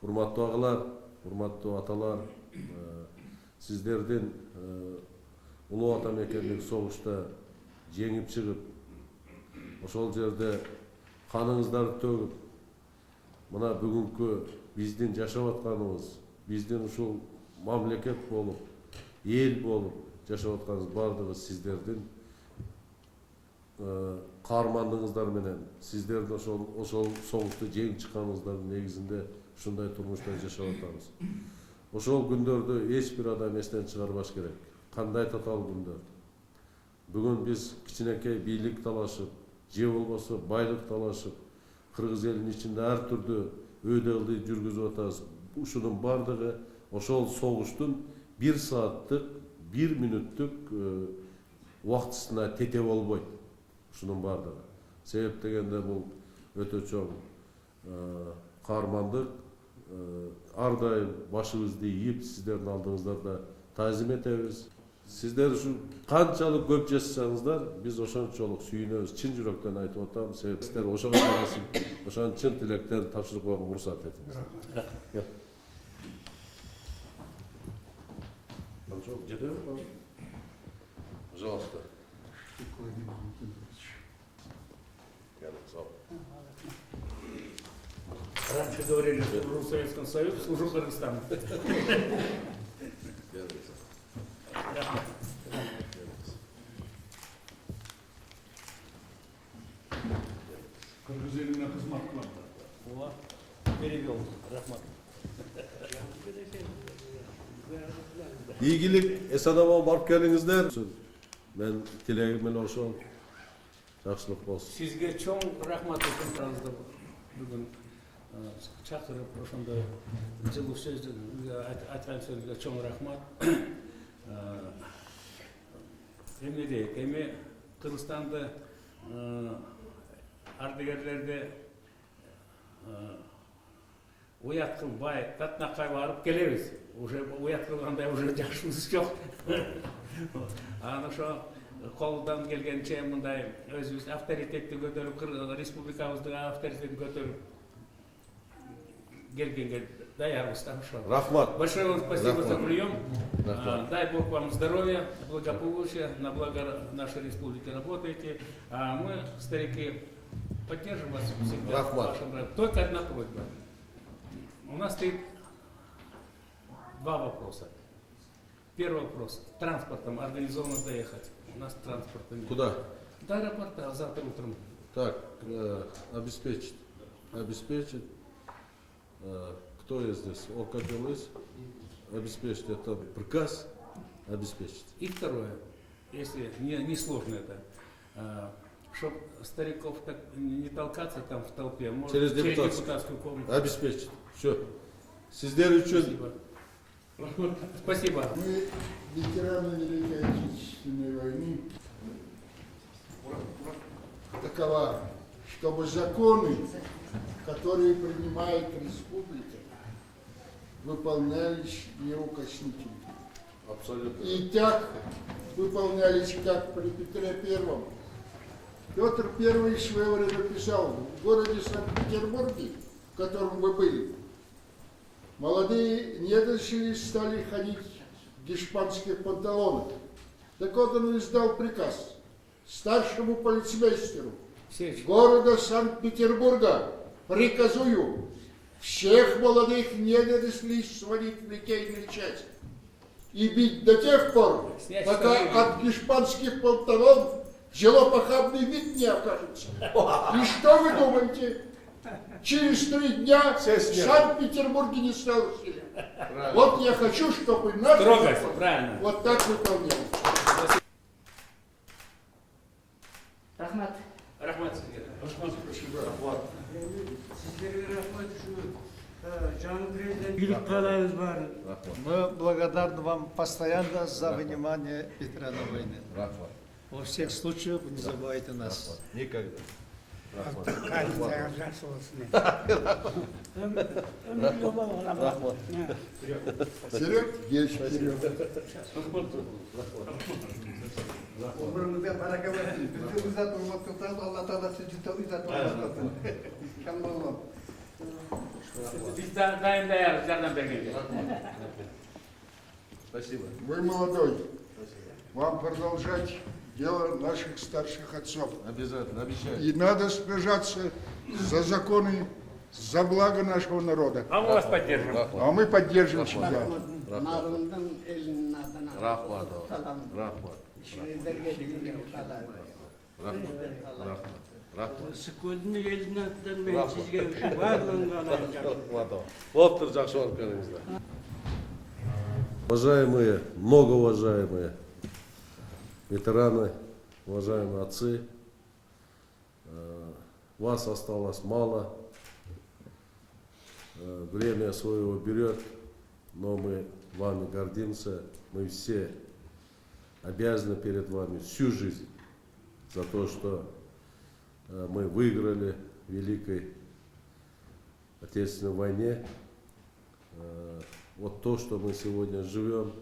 Урматтуу агалар, урматтуу аталар, сиздердин улуу ата мекендик согушта жеңип чыгып, ошол жерде каныңыздарды төгүп, мына бүгүнкү биздин жашап атканыбыз, биздин ушул мамлекет болуп, эл болуп жашап атканыбыз бардыгы сиздердин каармандыгыңыздар менен, сиздердин ошол согушта жеңип чыкканыңыздардын негизинде ушундай турмушта жашап атабыз. Ошол күндөрдү эч бир адам эстен чыгарбаш керек. Кандай татаал күндөр. Бүгүн биз кичинекей бийлик талашып, же болбосо байлык талашып, кыргыз элинин ичинде ар түрдүү өйдө жүргүзүп атабыз. Ушунун бардыгы ошол согуштун 1 сааттык, 1 мүнөттүк убактысына тете болбойт. Ушунун бардыгы. Себеп дегенде бул өтө чоң каармандык. Ар дайым башыбызды ийип, сиздердин алдыңыздарда таазим этебиз. Сиздер ушу канчалык көп жашасаңыздар, биз ошончолук сүйүнөбүз. Чын жүрөктөн айтып атам. Себеп сиздер ошого жарашып, ошонун чын тилектерин тапшырып койгонго уруксат этиңиз. Пожалуйста. Раньше говорили, что служил в Советском Союзе, служил в Кыргызстане. Кыргыз элине кызмат кылам. Перевел. Рахмат. Ийгилик, эс-аман барып келиңиздер. Мен тилегим менен ошол жакшылык болсун. Сизге чоң рахмат айтамызды бүгүн чакырып ошондой жылуу сөз айткан сөзгө чоң рахмат. Эме дейт, эми Кыргызстанды ардагерлерди уят кылбай, татнакка барып келебиз. Уже уят кылгандай уже жашыбыз жок. Анан ошо колундан келгенче мындай өзүбүз авторитетти көтөрүп, республикабыздын авторитетин көтөрүп келгенге даярбыз. Рахмат. Большое вам спасибо за прием. Дай Бог вам здоровья, благополучия, на благо нашей республики работаете. А мы, старики, поддержим вас всегда. Рахмат. Только одна просьба. У нас стоит 2 вопроса. Первый вопрос. Транспортом организованно доехать. У нас транспорта нет. Куда? До аэропорта, завтра утром. Так, обеспечить. Обеспечить. Кто есть здесь? ОКПЛС. Обеспечить. Это приказ. Обеспечить. И второе. Если не сложно это. Чтоб стариков так не толкаться там в толпе. Может, Через депутатскую комнату. Обеспечить. Все. Сиздер үчүн. Спасибо. Спасибо. Мы ветераны Великой Отечественной войны. Такова, чтобы законы, которые принимает республика, выполнялись неукоснительно. Абсолютно. И так выполнялись, как при Петре Первом. Петр I в свое время писал: в городе Санкт-Петербурге, в котором вы были, молодые недоросли стали ходить в гешпанских панталонах. Так вот он издал приказ старшему полицмейстеру города Санкт-Петербурга: приказую всех молодых недорослей сводить в литейную часть и бить до тех пор, пока от гешпанских панталон похабный вид не окажется. И что вы думаете? Через 3 дня в Санкт-Петербурге не стало сильно. Вот я хочу, чтобы наши вот так выполняли. Рахмат. Рахмат. Рахмат, спасибо. Sizlere rahmet şu Билік қалайыз бар. Рахмат. Мы благодарны вам постоянно за внимание ветеранов войны. Рахмат. Во всех случаях не забывайте нас. Рахмат. Никогда. Рахмат. Қайынсаған жақсы болсын. Өмір болғана Рахмат. Вперед, есть вперед. Umrunuzda baraka versin. Bizi uzat olmaktan Allah Teala sizi uzat olmaktan. Kamballah. Biz dayındayız, yardım bergenге. Спасибо. Вы молодой. Вам продолжать дело наших старших отцов. Обязательно, обещаю. И надо сражаться за законы, за благо нашего народа. А мы вас поддержим. Рахмат. А мы поддержим себя. Нарындың елінің адына. Рахмат. Рахмат. İşinizlerге деген қалай. Рахмат. Рахмат. Сүкөлдің елінің атынан мен сізге барлығын қалайын жақсы. Вот тұр жақсы болып келіңіздер. Уважаемые, многоуважаемые ветераны, уважаемые отцы, вас осталось мало, время своего берет, но мы вами гордимся, мы все обязаны перед вами всю жизнь за то, что мы выиграли в Великой Отечественной войне. Вот то, что мы сегодня живем,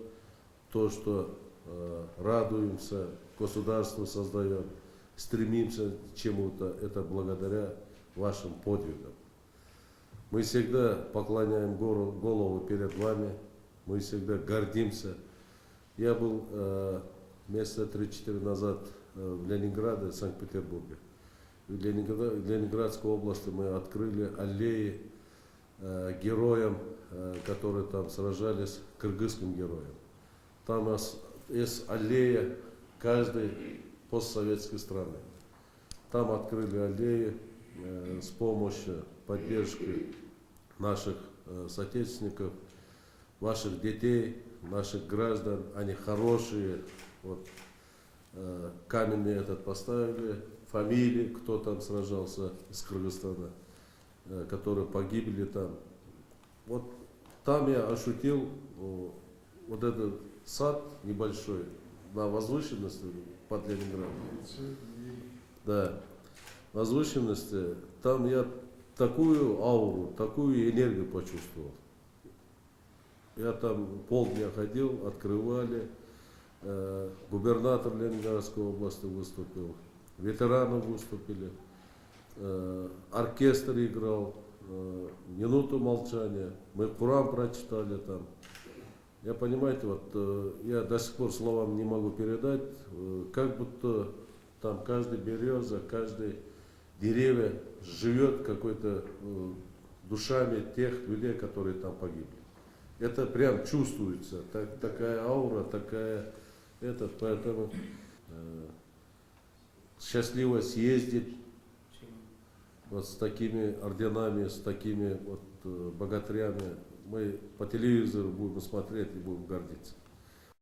то, что радуемся, государство создаем, стремимся к чему-то, это благодаря вашим подвигам. Мы всегда поклоняем голову перед вами, мы всегда гордимся. Я был месяца 3-4 назад в Ленинграде, Санкт-Петербурге. В Ленинградской области мы открыли аллеи героям, которые там сражались, кыргызским героям. Там есть аллея каждой постсоветской страны. Там открыли аллеи с помощью поддержки наших соотечественников, ваших детей, наших граждан. Они хорошие. Вот, каменный этот поставили, фамилии, кто там сражался из Кыргызстана, которые погибли там. Вот там я ощутил вот этот сад небольшой на возвышенности под Ленинградом. Да, возвышенности. Там я такую ауру, такую энергию почувствовал. Я там полдня ходил, открывали. Губернатор Ленинградской области выступил, ветераны выступили, оркестр играл, минуту молчания, мы Куран прочитали там. Я, понимаете, вот я до сих пор словам не могу передать, как будто там каждый береза, каждый деревья живет какой-то душами тех людей, которые там погибли. Это прям чувствуется, такая аура, такая поэтому счастливо съездить вот с такими орденами, с такими вот богатырями. Мы по телевизору будем смотреть и будем гордиться.